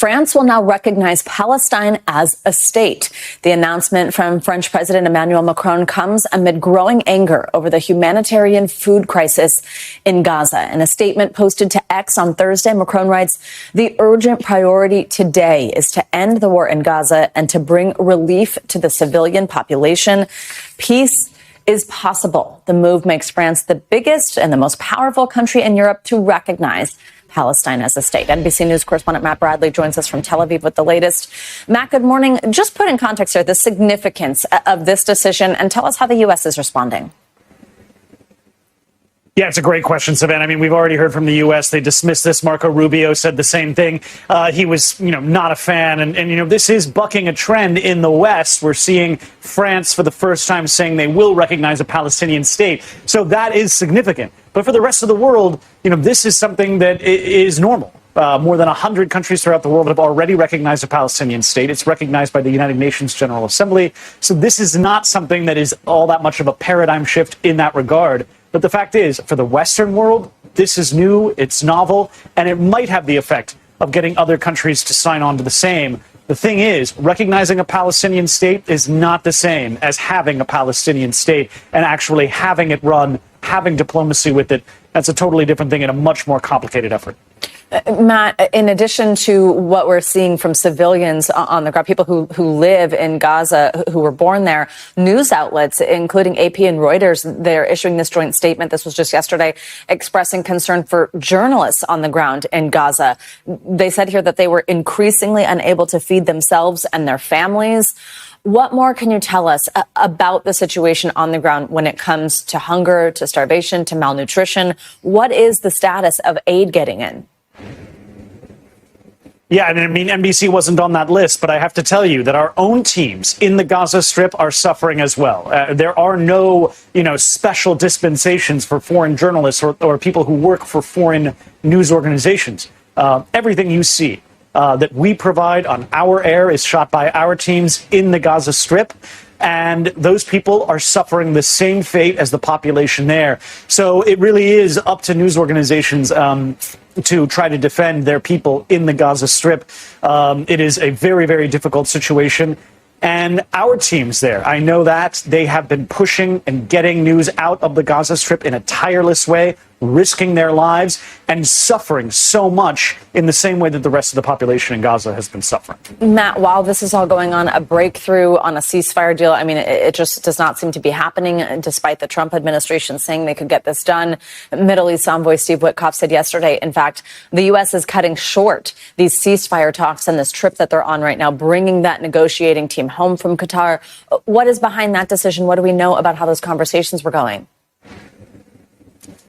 France will now recognize Palestine as a state. The announcement from French President Emmanuel Macron comes amid growing anger over the humanitarian food crisis in Gaza. In a statement posted to X on Thursday, Macron writes, "The urgent priority today is to end the war in Gaza and to bring relief to the civilian population. Peace is possible." The move makes France the biggest and the most powerful country in Europe to recognize Palestine as a state. NBC News correspondent Matt Bradley joins us from Tel Aviv with the latest. Matt, good morning. Just put in context here the significance of this decision and tell us how the U.S. is responding. Yeah, it's a great question, Savannah. I mean, we've already heard from the U.S. They dismissed this. Marco Rubio said the same thing. He was, not a fan. And this is bucking a trend in the West. We're seeing France for the first time saying they will recognize a Palestinian state. So that is significant. But for the rest of the world, this is something that is normal. More than 100 countries throughout the world have already recognized a Palestinian state. It's recognized by the United Nations General Assembly. So this is not something that is all that much of a paradigm shift in that regard. But the fact is, for the Western world, this is new, it's novel, and it might have the effect of getting other countries to sign on to the same. The thing is, recognizing a Palestinian state is not the same as having a Palestinian state and actually having it run, having diplomacy with it. That's a totally different thing and a much more complicated effort. Matt, in addition to what we're seeing from civilians on the ground, people who live in Gaza, who were born there, news outlets, including AP and Reuters, they're issuing this joint statement. This was just yesterday, expressing concern for journalists on the ground in Gaza. They said here that they were increasingly unable to feed themselves and their families. What more can you tell us about the situation on the ground when it comes to hunger, to starvation, to malnutrition? What is the status of aid getting in? Yeah, and I mean, NBC wasn't on that list, but I have to tell you that our own teams in the Gaza Strip are suffering as well. There are no, special dispensations for foreign journalists or people who work for foreign news organizations. Everything you see that we provide on our air is shot by our teams in the Gaza Strip. And those people are suffering the same fate as the population there. So it really is up to news organizations to try to defend their people in the Gaza Strip. It is a very, very difficult situation. And our teams there, I know that they have been pushing and getting news out of the Gaza Strip in a tireless way, risking their lives and suffering so much in the same way that the rest of the population in Gaza has been suffering. Matt, while this is all going on, a breakthrough on a ceasefire deal, I mean, it just does not seem to be happening, despite the Trump administration saying they could get this done. Middle East envoy Steve Witkoff said yesterday, in fact, the U.S. is cutting short these ceasefire talks and this trip that they're on right now, bringing that negotiating team home from Qatar. What is behind that decision? What do we know about how those conversations were going?